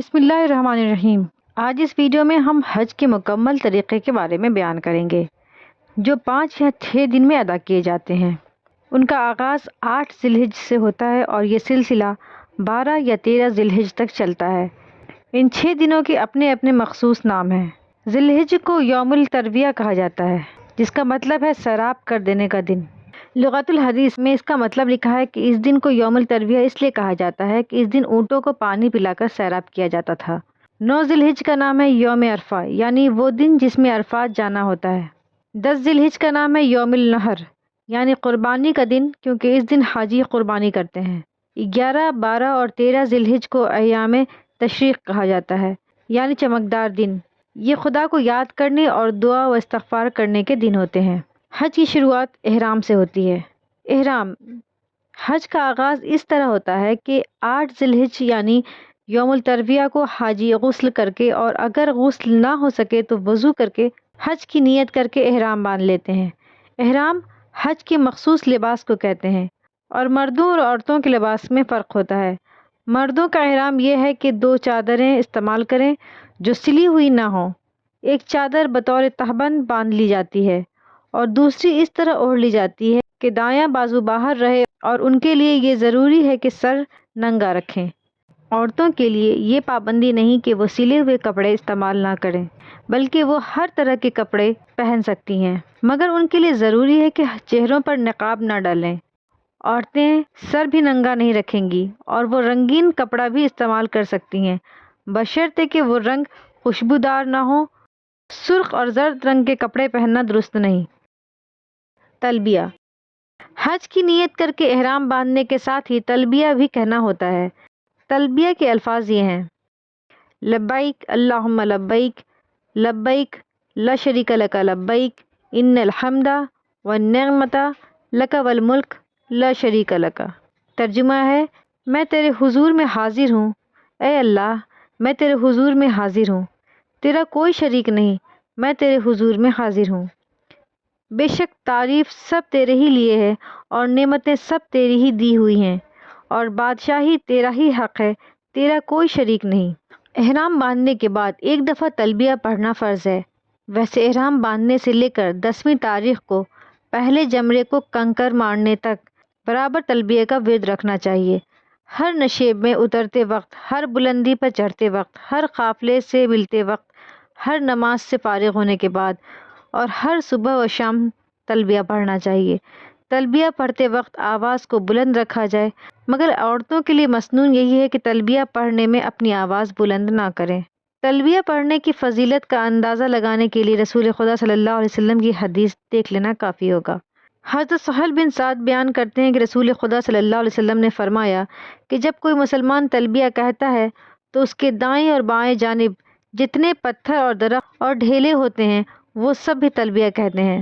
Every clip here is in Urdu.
بسم اللہ الرحمن الرحیم۔ آج اس ویڈیو میں ہم حج کے مکمل طریقے کے بارے میں بیان کریں گے جو 5 یا 6 دن میں ادا کیے جاتے ہیں۔ ان کا آغاز 8 ذی الحجہ سے ہوتا ہے اور یہ سلسلہ 12 یا 13 ذی الحجہ تک چلتا ہے۔ ان 6 دنوں کے اپنے اپنے مخصوص نام ہیں۔ ذی الحجہ کو یوم الترویہ کہا جاتا ہے جس کا مطلب ہے سیراب کر دینے کا دن۔ لغت الحدیث میں اس کا مطلب لکھا ہے کہ اس دن کو یوم الترویہ اس لیے کہا جاتا ہے کہ اس دن اونٹوں کو پانی پلا کر سیراب کیا جاتا تھا۔ 9 ذی الحجہ کا نام ہے یوم عرفہ یعنی وہ دن جس میں عرفات جانا ہوتا ہے۔ 10 ذی الحجہ کا نام ہے یوم النحر یعنی قربانی کا دن کیونکہ اس دن حاجی قربانی کرتے ہیں۔ 11، 12 اور 13 ذی الحجہ کو ایام تشریق کہا جاتا ہے یعنی چمکدار دن۔ یہ خدا کو یاد کرنے اور دعا و استغفار کرنے کے دن ہوتے ہیں۔ حج کی شروعات احرام سے ہوتی ہے۔ احرام حج کا آغاز اس طرح ہوتا ہے کہ 8 ذی الحجہ یعنی یوم الترویہ کو حاجی غسل کر کے اور اگر غسل نہ ہو سکے تو وضو کر کے حج کی نیت کر کے احرام باندھ لیتے ہیں۔ احرام حج کے مخصوص لباس کو کہتے ہیں اور مردوں اور عورتوں کے لباس میں فرق ہوتا ہے۔ مردوں کا احرام یہ ہے کہ 2 چادریں استعمال کریں جو سلی ہوئی نہ ہوں۔ ایک چادر بطور تہبند باندھ لی جاتی ہے اور دوسری اس طرح اوڑھ لی جاتی ہے کہ دایاں بازو باہر رہے اور ان کے لیے یہ ضروری ہے کہ سر ننگا رکھیں۔ عورتوں کے لیے یہ پابندی نہیں کہ وہ سلے ہوئے کپڑے استعمال نہ کریں بلکہ وہ ہر طرح کے کپڑے پہن سکتی ہیں مگر ان کے لیے ضروری ہے کہ چہروں پر نقاب نہ ڈالیں۔ عورتیں سر بھی ننگا نہیں رکھیں گی اور وہ رنگین کپڑا بھی استعمال کر سکتی ہیں بشرطے کہ وہ رنگ خوشبودار نہ ہو۔ سرخ اور زرد رنگ کے کپڑے پہننا درست نہیں۔ تلبیہ حج کی نیت کر کے احرام باندھنے کے ساتھ ہی تلبیہ بھی کہنا ہوتا ہے۔ تلبیہ کے الفاظ یہ ہیں: لبیک اللہم لبیک، لبیک لا شریک لک لبیک، ان الحمد والنعمت لک والملک لا شریک لک۔ ترجمہ ہے: میں تیرے حضور میں حاضر ہوں، اے اللہ میں تیرے حضور میں حاضر ہوں، تیرا کوئی شریک نہیں، میں تیرے حضور میں حاضر ہوں۔ بے شک تعریف سب تیرے ہی لیے ہے اور نعمتیں سب تیری ہی دی ہوئی ہیں اور بادشاہی تیرا ہی حق ہے، تیرا کوئی شریک نہیں۔ احرام باندھنے کے بعد ایک دفعہ تلبیہ پڑھنا فرض ہے۔ ویسے احرام باندھنے سے لے کر 10ویں تاریخ کو پہلے جمرے کو کنکر مارنے تک برابر تلبیہ کا ورد رکھنا چاہیے۔ ہر نشیب میں اترتے وقت، ہر بلندی پر چڑھتے وقت، ہر قافلے سے ملتے وقت، ہر نماز سے فارغ ہونے کے بعد اور ہر صبح و شام تلبیہ پڑھنا چاہیے۔ تلبیہ پڑھتے وقت آواز کو بلند رکھا جائے مگر عورتوں کے لیے مسنون یہی ہے کہ تلبیہ پڑھنے میں اپنی آواز بلند نہ کریں۔ تلبیہ پڑھنے کی فضیلت کا اندازہ لگانے کے لیے رسول خدا صلی اللہ علیہ وسلم کی حدیث دیکھ لینا کافی ہوگا۔ حضرت سہل بن سعد بیان کرتے ہیں کہ رسول خدا صلی اللہ علیہ وسلم نے فرمایا کہ جب کوئی مسلمان تلبیہ کہتا ہے تو اس کے دائیں اور بائیں جانب جتنے پتھر اور درخت اور ڈھیلے ہوتے ہیں وہ سب بھی تلبیہ کہتے ہیں،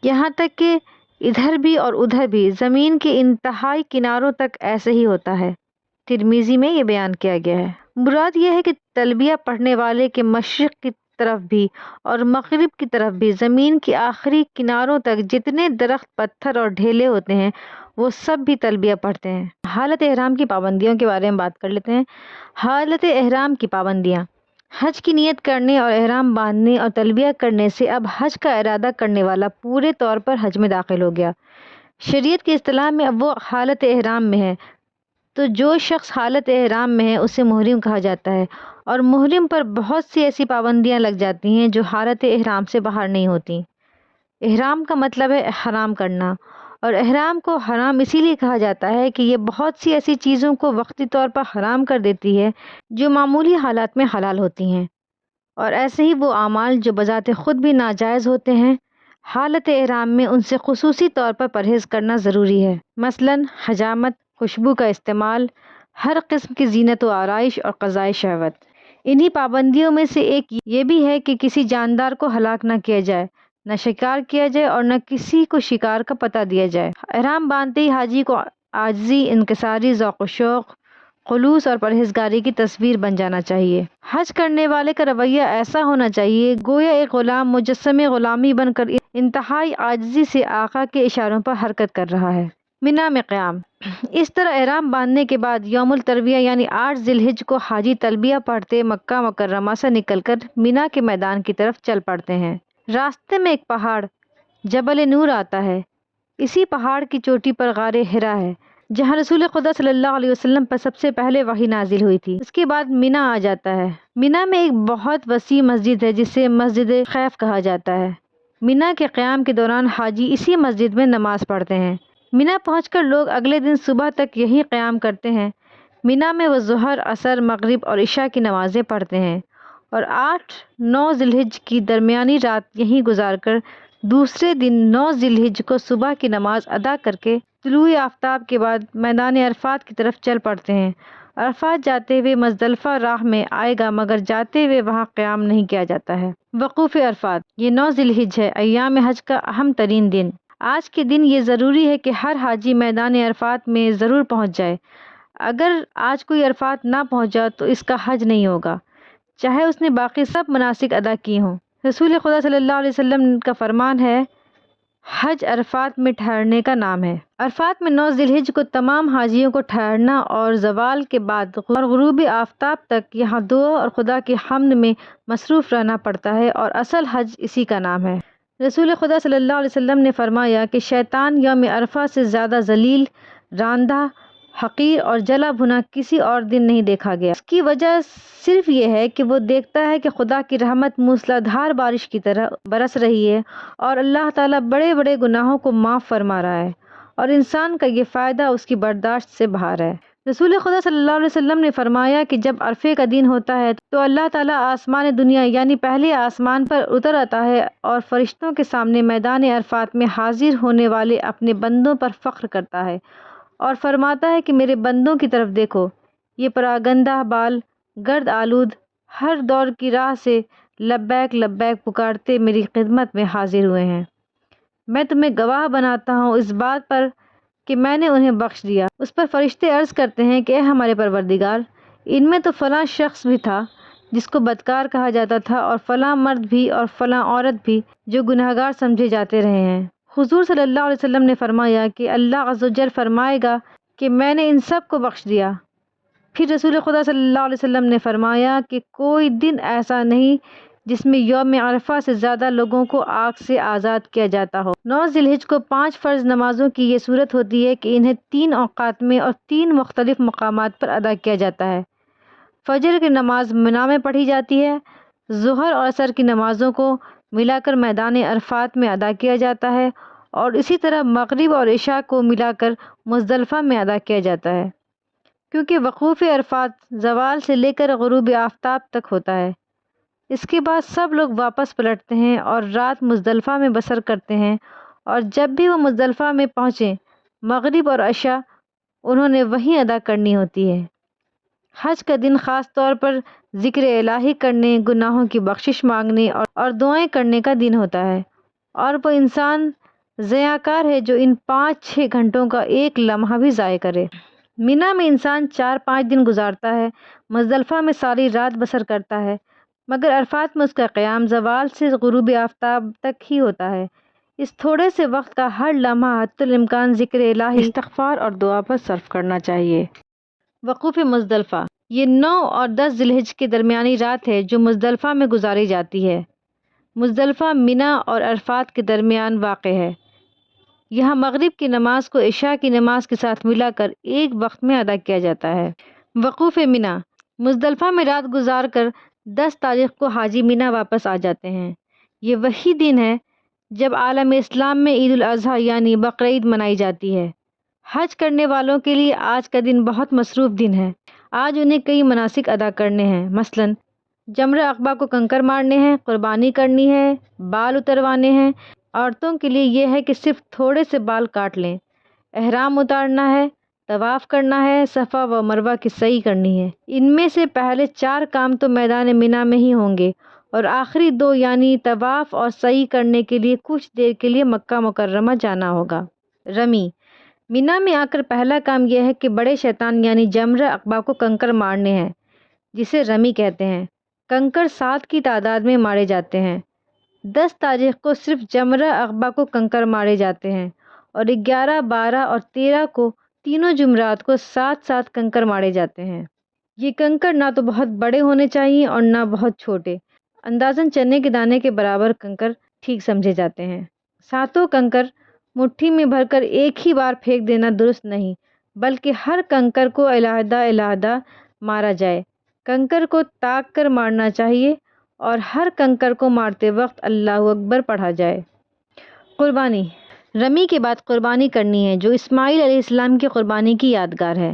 یہاں تک کہ ادھر بھی اور ادھر بھی زمین کے انتہائی کناروں تک ایسے ہی ہوتا ہے۔ ترمذی میں یہ بیان کیا گیا ہے۔ مراد یہ ہے کہ تلبیہ پڑھنے والے کے مشرق کی طرف بھی اور مغرب کی طرف بھی زمین کے آخری کناروں تک جتنے درخت، پتھر اور ڈھیلے ہوتے ہیں وہ سب بھی تلبیہ پڑھتے ہیں۔ حالت احرام کی پابندیوں کے بارے میں بات کر لیتے ہیں۔ حالت احرام کی پابندیاں: حج کی نیت کرنے اور احرام باندھنے اور تلبیہ کرنے سے اب حج کا ارادہ کرنے والا پورے طور پر حج میں داخل ہو گیا۔ شریعت کی اصطلاح میں اب وہ حالت احرام میں ہے تو جو شخص حالت احرام میں ہے اسے محرم کہا جاتا ہے اور محرم پر بہت سی ایسی پابندیاں لگ جاتی ہیں جو حالت احرام سے باہر نہیں ہوتی۔ احرام کا مطلب ہے حرام کرنا اور احرام کو حرام اسی لیے کہا جاتا ہے کہ یہ بہت سی ایسی چیزوں کو وقتی طور پر حرام کر دیتی ہے جو معمولی حالات میں حلال ہوتی ہیں، اور ایسے ہی وہ اعمال جو بذات خود بھی ناجائز ہوتے ہیں حالت احرام میں ان سے خصوصی طور پر پرہیز کرنا ضروری ہے، مثلاً حجامت، خوشبو کا استعمال، ہر قسم کی زینت و آرائش اور قضائے شہوت۔ انہی پابندیوں میں سے ایک یہ بھی ہے کہ کسی جاندار کو ہلاک نہ کیا جائے، نہ شکار کیا جائے اور نہ کسی کو شکار کا پتہ دیا جائے۔ احرام باندھتے ہی حاجی کو عاجزی، انکساری، ذوق و شوق، خلوص اور پرہیزگاری کی تصویر بن جانا چاہیے۔ حج کرنے والے کا رویہ ایسا ہونا چاہیے گویا ایک غلام مجسم غلامی بن کر انتہائی عاجزی سے آقا کے اشاروں پر حرکت کر رہا ہے۔ مینا میں قیام۔ اس طرح احرام باندھنے کے بعد یوم الترویہ یعنی 8 ذی الحج کو حاجی تلبیہ پڑھتے مکہ مکرمہ سے نکل کر مینا کے میدان کی طرف چل پڑتے ہیں۔ راستے میں ایک پہاڑ جبل نور آتا ہے۔ اسی پہاڑ کی چوٹی پر غار حرا ہے، جہاں رسول خدا صلی اللہ علیہ وسلم پر سب سے پہلے وحی نازل ہوئی تھی۔ اس کے بعد مینا آ جاتا ہے۔ مینا میں ایک بہت وسیع مسجد ہے جسے مسجد خیف کہا جاتا ہے۔ مینا کے قیام کے دوران حاجی اسی مسجد میں نماز پڑھتے ہیں۔ مینا پہنچ کر لوگ اگلے دن صبح تک یہیں قیام کرتے ہیں۔ مینا میں وہ ظہر، عصر، مغرب اور عشاء کی نمازیں پڑھتے ہیں اور 8-9 ذی الحج کی درمیانی رات یہیں گزار کر دوسرے دن 9 ذی الحج کو صبح کی نماز ادا کر کے طلوع آفتاب کے بعد میدان عرفات کی طرف چل پڑتے ہیں۔ عرفات جاتے ہوئے مزدلفہ راہ میں آئے گا مگر جاتے ہوئے وہاں قیام نہیں کیا جاتا ہے۔ وقوف عرفات، یہ 9 ذی الحج ہے، ایام حج کا اہم ترین دن۔ آج کے دن یہ ضروری ہے کہ ہر حاجی میدان عرفات میں ضرور پہنچ جائے۔ اگر آج کوئی عرفات نہ پہنچا تو اس کا حج نہیں ہوگا، چاہے اس نے باقی سب مناسک ادا کیے ہوں۔ رسول خدا صلی اللہ علیہ وسلم کا فرمان ہے، حج عرفات میں ٹھہرنے کا نام ہے۔ عرفات میں 9 ذی الحج کو تمام حاجیوں کو ٹھہرنا اور زوال کے بعد اور غروب آفتاب تک یہاں دعا اور خدا کی حمد میں مصروف رہنا پڑتا ہے اور اصل حج اسی کا نام ہے۔ رسول خدا صلی اللہ علیہ وسلم نے فرمایا کہ شیطان یوم عرفہ سے زیادہ ذلیل، راندہ، حقیر اور جلا بھنا کسی اور دن نہیں دیکھا گیا۔ اس کی وجہ صرف یہ ہے کہ وہ دیکھتا ہے کہ خدا کی رحمت موسلادھار بارش کی طرح برس رہی ہے اور اللہ تعالیٰ بڑے بڑے گناہوں کو معاف فرما رہا ہے اور انسان کا یہ فائدہ اس کی برداشت سے باہر ہے۔ رسول خدا صلی اللہ علیہ وسلم نے فرمایا کہ جب عرفے کا دن ہوتا ہے تو اللہ تعالیٰ آسمان دنیا یعنی پہلے آسمان پر اتر آتا ہے اور فرشتوں کے سامنے میدان عرفات میں حاضر ہونے والے اپنے بندوں پر فخر کرتا ہے اور فرماتا ہے کہ میرے بندوں کی طرف دیکھو، یہ پراگندہ بال، گرد آلود، ہر دور کی راہ سے لبیک لبیک پکارتے میری خدمت میں حاضر ہوئے ہیں۔ میں تمہیں گواہ بناتا ہوں اس بات پر کہ میں نے انہیں بخش دیا۔ اس پر فرشتے عرض کرتے ہیں کہ اے ہمارے پروردگار، ان میں تو فلاں شخص بھی تھا جس کو بدکار کہا جاتا تھا اور فلاں مرد بھی اور فلاں عورت بھی جو گنہگار سمجھے جاتے رہے ہیں۔ حضور صلی اللہ علیہ وسلم نے فرمایا کہ اللہ عز و جل فرمائے گا کہ میں نے ان سب کو بخش دیا۔ پھر رسول خدا صلی اللہ علیہ وسلم نے فرمایا کہ کوئی دن ایسا نہیں جس میں یوم عرفہ سے زیادہ لوگوں کو آگ سے آزاد کیا جاتا ہو۔ 9 ذی الحج کو 5 فرض نمازوں کی یہ صورت ہوتی ہے کہ انہیں 3 اوقات میں اور 3 مختلف مقامات پر ادا کیا جاتا ہے۔ فجر کی نماز منا میں پڑھی جاتی ہے، ظہر اور عصر کی نمازوں کو ملا کر میدان عرفات میں ادا کیا جاتا ہے اور اسی طرح مغرب اور عشاء کو ملا کر مزدلفہ میں ادا کیا جاتا ہے، کیونکہ وقوف عرفات زوال سے لے کر غروب آفتاب تک ہوتا ہے۔ اس کے بعد سب لوگ واپس پلٹتے ہیں اور رات مزدلفہ میں بسر کرتے ہیں اور جب بھی وہ مزدلفہ میں پہنچیں مغرب اور عشاء انہوں نے وہیں ادا کرنی ہوتی ہے۔ حج کا دن خاص طور پر ذکر الہی کرنے، گناہوں کی بخشش مانگنے اور دعائیں کرنے کا دن ہوتا ہے، اور وہ انسان ضیاءکار ہے جو ان 5-6 گھنٹوں کا ایک لمحہ بھی ضائع کرے۔ مینا میں انسان 4-5 دن گزارتا ہے، مزدلفہ میں ساری رات بسر کرتا ہے، مگر عرفات میں اس کا قیام زوال سے غروب آفتاب تک ہی ہوتا ہے۔ اس تھوڑے سے وقت کا ہر لمحہ حتی الامکان ذکر الہی، استغفار اور دعا پر صرف کرنا چاہیے۔ وقوف مزدلفہ، یہ 9 اور 10 ذی الحج کے درمیانی رات ہے جو مزدلفہ میں گزاری جاتی ہے۔ مزدلفہ مینا اور عرفات کے درمیان واقع ہے۔ یہاں مغرب کی نماز کو عشاء کی نماز کے ساتھ ملا کر ایک وقت میں ادا کیا جاتا ہے۔ وقوف مینا، مزدلفہ میں رات گزار کر 10 تاریخ کو حاجی مینا واپس آ جاتے ہیں۔ یہ وہی دن ہے جب عالم اسلام میں عید الاضحیٰ یعنی بقرعید منائی جاتی ہے۔ حج کرنے والوں کے لیے آج کا دن بہت مصروف دن ہے۔ آج انہیں کئی مناسک ادا کرنے ہیں، مثلاً جمرہ عقبہ کو کنکر مارنے ہیں، قربانی کرنی ہے، بال اتروانے ہیں۔ عورتوں کے لیے یہ ہے کہ صرف تھوڑے سے بال کاٹ لیں، احرام اتارنا ہے، طواف کرنا ہے، صفا و مروہ کی سعی کرنی ہے۔ ان میں سے پہلے 4 کام تو میدان مینا میں ہی ہوں گے اور آخری 2 یعنی طواف اور سعی کرنے کے لیے کچھ دیر کے لیے مکہ مکرمہ جانا ہوگا۔ رمی، مینا میں آ کر پہلا کام یہ ہے کہ بڑے شیطان یعنی جمرہ عقبہ کو کنکر مارنے ہیں، جسے رمی کہتے ہیں۔ کنکر 7 کی تعداد میں مارے جاتے ہیں۔ 10 تاریخ کو صرف جمرہ عقبہ کو کنکر مارے جاتے ہیں اور 11, 12 اور 13 کو تینوں جمعرات کو 7 کنکر مارے جاتے ہیں۔ یہ کنکر نہ تو بہت بڑے ہونے چاہیے اور نہ بہت چھوٹے، اندازاً چنے کے دانے کے برابر کنکر ٹھیک سمجھے جاتے ہیں۔ 7 کنکر مٹھی میں بھر کر ایک ہی بار پھینک دینا درست نہیں، بلکہ ہر کنکر کو علیحدہ علیحدہ مارا جائے۔ کنکر کو تاک کر مارنا چاہیے اور ہر کنکر کو مارتے وقت اللہ اکبر پڑھا جائے۔ قربانی۔ رمی کے بعد قربانی کرنی ہے، جو اسماعیل علیہ السلام کی قربانی کی یادگار ہے۔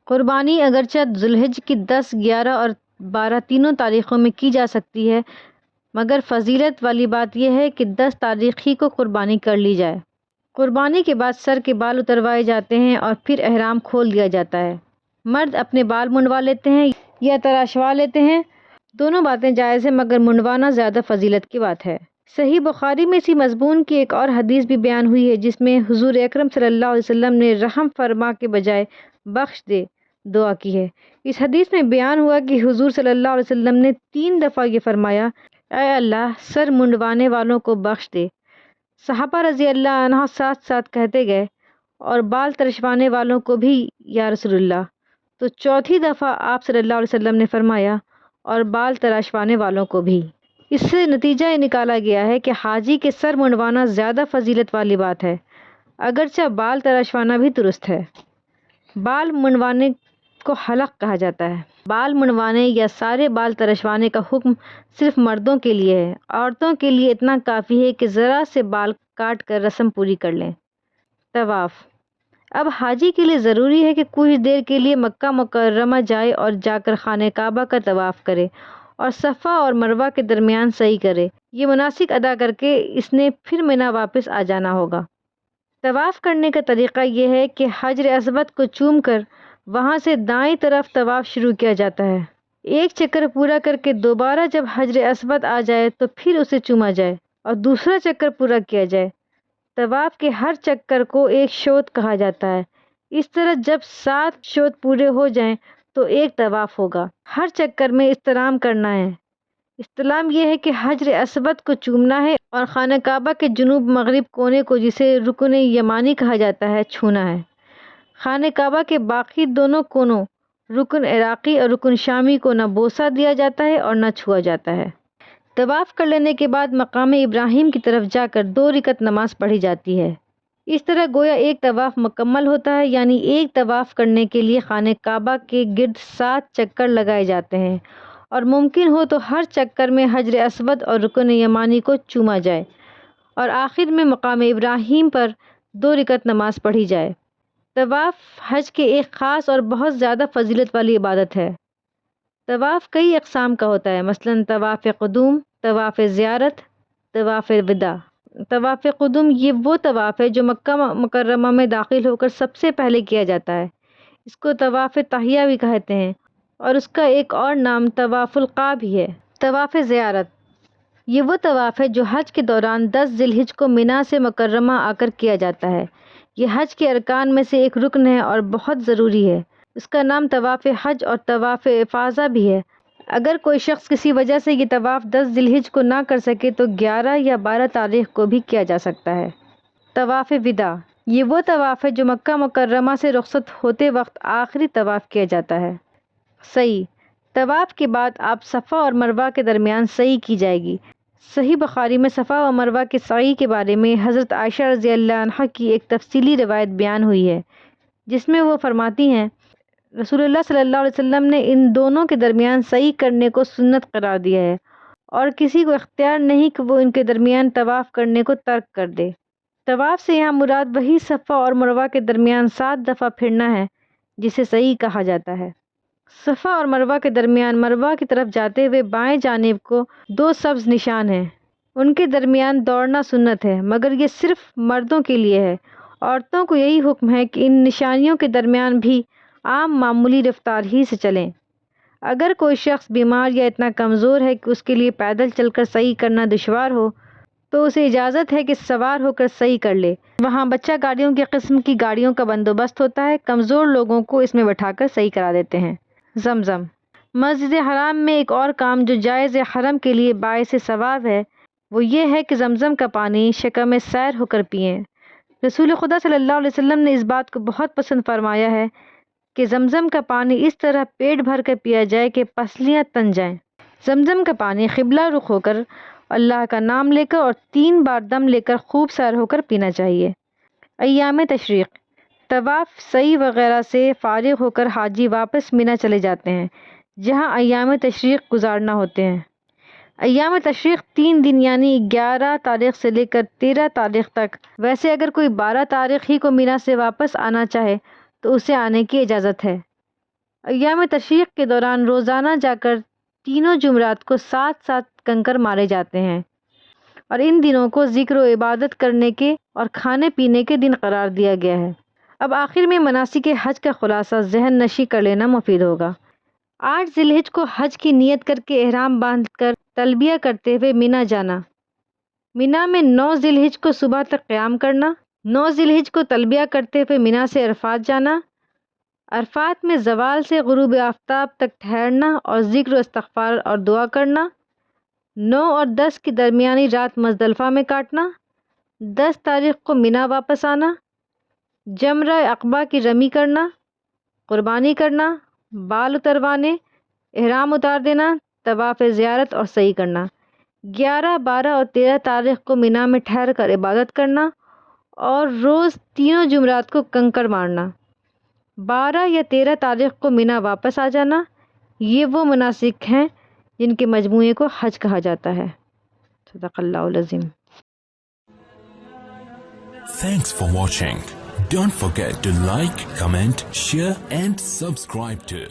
قربانی اگرچہ ذو الحج کی 10، 11 اور 12 تینوں تاریخوں میں کی جا سکتی ہے، مگر فضیلت والی بات یہ ہے کہ 10 تاریخ ہی کو قربانی کر لی جائے۔ قربانی کے بعد سر کے بال اتروائے جاتے ہیں اور پھر احرام کھول دیا جاتا ہے۔ مرد اپنے بال منڈوا لیتے ہیں یا تراشوا لیتے ہیں، دونوں باتیں جائز ہیں، مگر منڈوانا زیادہ فضیلت کی بات ہے۔ صحیح بخاری میں اسی مضمون کی ایک اور حدیث بھی بیان ہوئی ہے، جس میں حضور اکرم صلی اللہ علیہ وسلم نے رحم فرما کے بجائے بخش دے دعا کی ہے۔ اس حدیث میں بیان ہوا کہ حضور صلی اللہ علیہ وسلم نے 3 دفعہ یہ فرمایا، اے اللہ سر منڈوانے والوں کو بخش دے۔ صحابہ رضی اللہ عنہ ساتھ ساتھ کہتے گئے، اور بال ترشوانے والوں کو بھی یا رسول اللہ۔ تو چوتھی دفعہ آپ صلی اللہ علیہ وسلم نے فرمایا، اور بال تراشوانے والوں کو بھی۔ اس سے نتیجہ یہ نکالا گیا ہے کہ حاجی کے سر منڈوانا زیادہ فضیلت والی بات ہے، اگرچہ بال تراشوانا بھی درست ہے۔ بال منڈوانے کو حلق کہا جاتا ہے۔ بال منڈوانے یا سارے بال ترشوانے کا حکم صرف مردوں کے لیے ہے، عورتوں کے لیے اتنا کافی ہے کہ ذرا سے بال کاٹ کر رسم پوری کر لیں۔ طواف۔ اب حاجی کے لیے ضروری ہے کہ کچھ دیر کے لیے مکہ مکرمہ جائے اور جا کر خانہ کعبہ کا طواف کرے اور صفا اور مروہ کے درمیان سعی کرے۔ یہ مناسک ادا کر کے اس نے پھر منی واپس آ جانا ہوگا۔ طواف کرنے کا طریقہ یہ ہے کہ حجر اسود کو چوم کر وہاں سے دائیں طرف طواف شروع کیا جاتا ہے۔ ایک چکر پورا کر کے دوبارہ جب حجر اسود آ جائے تو پھر اسے چوما جائے اور دوسرا چکر پورا کیا جائے۔ طواف کے ہر چکر کو ایک شوط کہا جاتا ہے۔ اس طرح جب 7 شوط پورے ہو جائیں تو ایک طواف ہوگا۔ ہر چکر میں استلام کرنا ہے۔ استلام یہ ہے کہ حجر اسود کو چومنا ہے اور خانہ کعبہ کے جنوب مغرب کونے کو، جسے رکن یمانی کہا جاتا ہے، چھونا ہے۔ خانہ کعبہ کے باقی دونوں کونوں، رکن عراقی اور رکن شامی کو نہ بوسہ دیا جاتا ہے اور نہ چھوا جاتا ہے۔ طواف کر لینے کے بعد مقام ابراہیم کی طرف جا کر 2 رکعت نماز پڑھی جاتی ہے۔ اس طرح گویا ایک طواف مکمل ہوتا ہے، یعنی ایک طواف کرنے کے لیے خانہ کعبہ کے گرد 7 چکر لگائے جاتے ہیں، اور ممکن ہو تو ہر چکر میں حجر اسود اور رکن یمانی کو چوما جائے اور آخر میں مقام ابراہیم پر 2 رکعت نماز پڑھی جائے۔ طواف حج کے ایک خاص اور بہت زیادہ فضیلت والی عبادت ہے۔ طواف کئی اقسام کا ہوتا ہے، مثلاً طواف قدوم، طواف زیارت، طواف وداع۔ طواف قدوم یہ وہ طواف ہے جو مکہ مکرمہ میں داخل ہو کر سب سے پہلے کیا جاتا ہے۔ اس کو طواف تحیہ بھی کہتے ہیں، اور اس کا ایک اور نام طواف القاء بھی ہے۔ طواف زیارت یہ وہ طواف ہے جو حج کے دوران 10 ذی الحج کو منی سے مکرمہ آ کر کیا جاتا ہے۔ یہ حج کے ارکان میں سے ایک رکن ہے اور بہت ضروری ہے۔ اس کا نام طواف حج اور طواف افاضہ بھی ہے۔ اگر کوئی شخص کسی وجہ سے یہ طواف 10 ذی الحج کو نہ کر سکے تو 11 یا 12 تاریخ کو بھی کیا جا سکتا ہے۔ طواف وداع یہ وہ طواف ہے جو مکہ مکرمہ سے رخصت ہوتے وقت آخری طواف کیا جاتا ہے۔ سعی طواف کے بعد آپ صفا اور مروہ کے درمیان سعی کی جائے گی۔ صحیح بخاری میں صفا و مروہ کے سعی کے بارے میں حضرت عائشہ رضی اللہ عنہا کی ایک تفصیلی روایت بیان ہوئی ہے، جس میں وہ فرماتی ہیں، رسول اللہ صلی اللہ علیہ وسلم نے ان دونوں کے درمیان سعی کرنے کو سنت قرار دیا ہے، اور کسی کو اختیار نہیں کہ وہ ان کے درمیان طواف کرنے کو ترک کر دے۔ طواف سے یہاں مراد وہی صفا اور مروہ کے درمیان 7 دفعہ پھرنا ہے جسے سعی کہا جاتا ہے۔ صفا اور مروہ کے درمیان مروہ کی طرف جاتے ہوئے بائیں جانب کو 2 سبز نشان ہیں، ان کے درمیان دوڑنا سنت ہے، مگر یہ صرف مردوں کے لیے ہے۔ عورتوں کو یہی حکم ہے کہ ان نشانیوں کے درمیان بھی عام معمولی رفتار ہی سے چلیں۔ اگر کوئی شخص بیمار یا اتنا کمزور ہے کہ اس کے لیے پیدل چل کر سعی کرنا دشوار ہو، تو اسے اجازت ہے کہ سوار ہو کر سعی کر لے۔ وہاں بچہ گاڑیوں کی قسم کی گاڑیوں کا بندوبست ہوتا ہے، کمزور لوگوں کو اس میں بٹھا کر سعی کرا دیتے ہیں۔ زمزم مسجد حرام میں ایک اور کام جو جائز حرم کے لیے باعث ثواب ہے، وہ یہ ہے کہ زمزم کا پانی شکم سیر ہو کر پئیں۔ رسول خدا صلی اللہ علیہ وسلم نے اس بات کو بہت پسند فرمایا ہے کہ زمزم کا پانی اس طرح پیٹ بھر کر پیا جائے کہ پسلیاں تن جائیں۔ زمزم کا پانی قبلہ رخ ہو کر اللہ کا نام لے کر اور 3 بار دم لے کر خوب سیر ہو کر پینا چاہیے۔ ایام تشریق، طواف، سعی وغیرہ سے فارغ ہو کر حاجی واپس مینا چلے جاتے ہیں جہاں ایام تشریق گزارنا ہوتے ہیں۔ ایام تشریق 3 دن یعنی 11 تاریخ سے لے کر 13 تاریخ تک۔ ویسے اگر کوئی 12 تاریخ ہی کو مینا سے واپس آنا چاہے تو اسے آنے کی اجازت ہے۔ ایام تشریق کے دوران روزانہ جا کر تینوں جمعرات کو 7 کنکر مارے جاتے ہیں اور ان دنوں کو ذکر و عبادت کرنے کے اور کھانے پینے کے دن قرار دیا گیا ہے۔ اب آخر میں مناسک حج کا خلاصہ ذہن نشی کر لینا مفید ہوگا۔ 8 ذی الحجہ کو حج کی نیت کر کے احرام باندھ کر تلبیہ کرتے ہوئے مینا جانا۔ مینا میں 9 ذی الحجہ کو صبح تک قیام کرنا۔ 9 ذی الحجہ کو تلبیہ کرتے ہوئے مینا سے عرفات جانا۔ عرفات میں زوال سے غروب آفتاب تک ٹھہرنا اور ذکر و استغفار اور دعا کرنا۔ 9 اور 10 کی درمیانی رات مزدلفہ میں کاٹنا۔ 10 تاریخ کو مینا واپس آنا۔ جمرہ عقبہ کی رمی کرنا، قربانی کرنا، بال اتروانے، احرام اتار دینا، طواف زیارت اور سعی کرنا۔ 11، 12 اور 13 تاریخ کو مینا میں ٹھہر کر عبادت کرنا اور روز تینوں جمعرات کو کنکر مارنا۔ 12 یا 13 تاریخ کو مینا واپس آ جانا۔ یہ وہ مناسک ہیں جن کے مجموعے کو حج کہا جاتا ہے۔ صدق اللہ العظیم۔ Thanks for watching. Don't forget to like, comment, share and subscribe to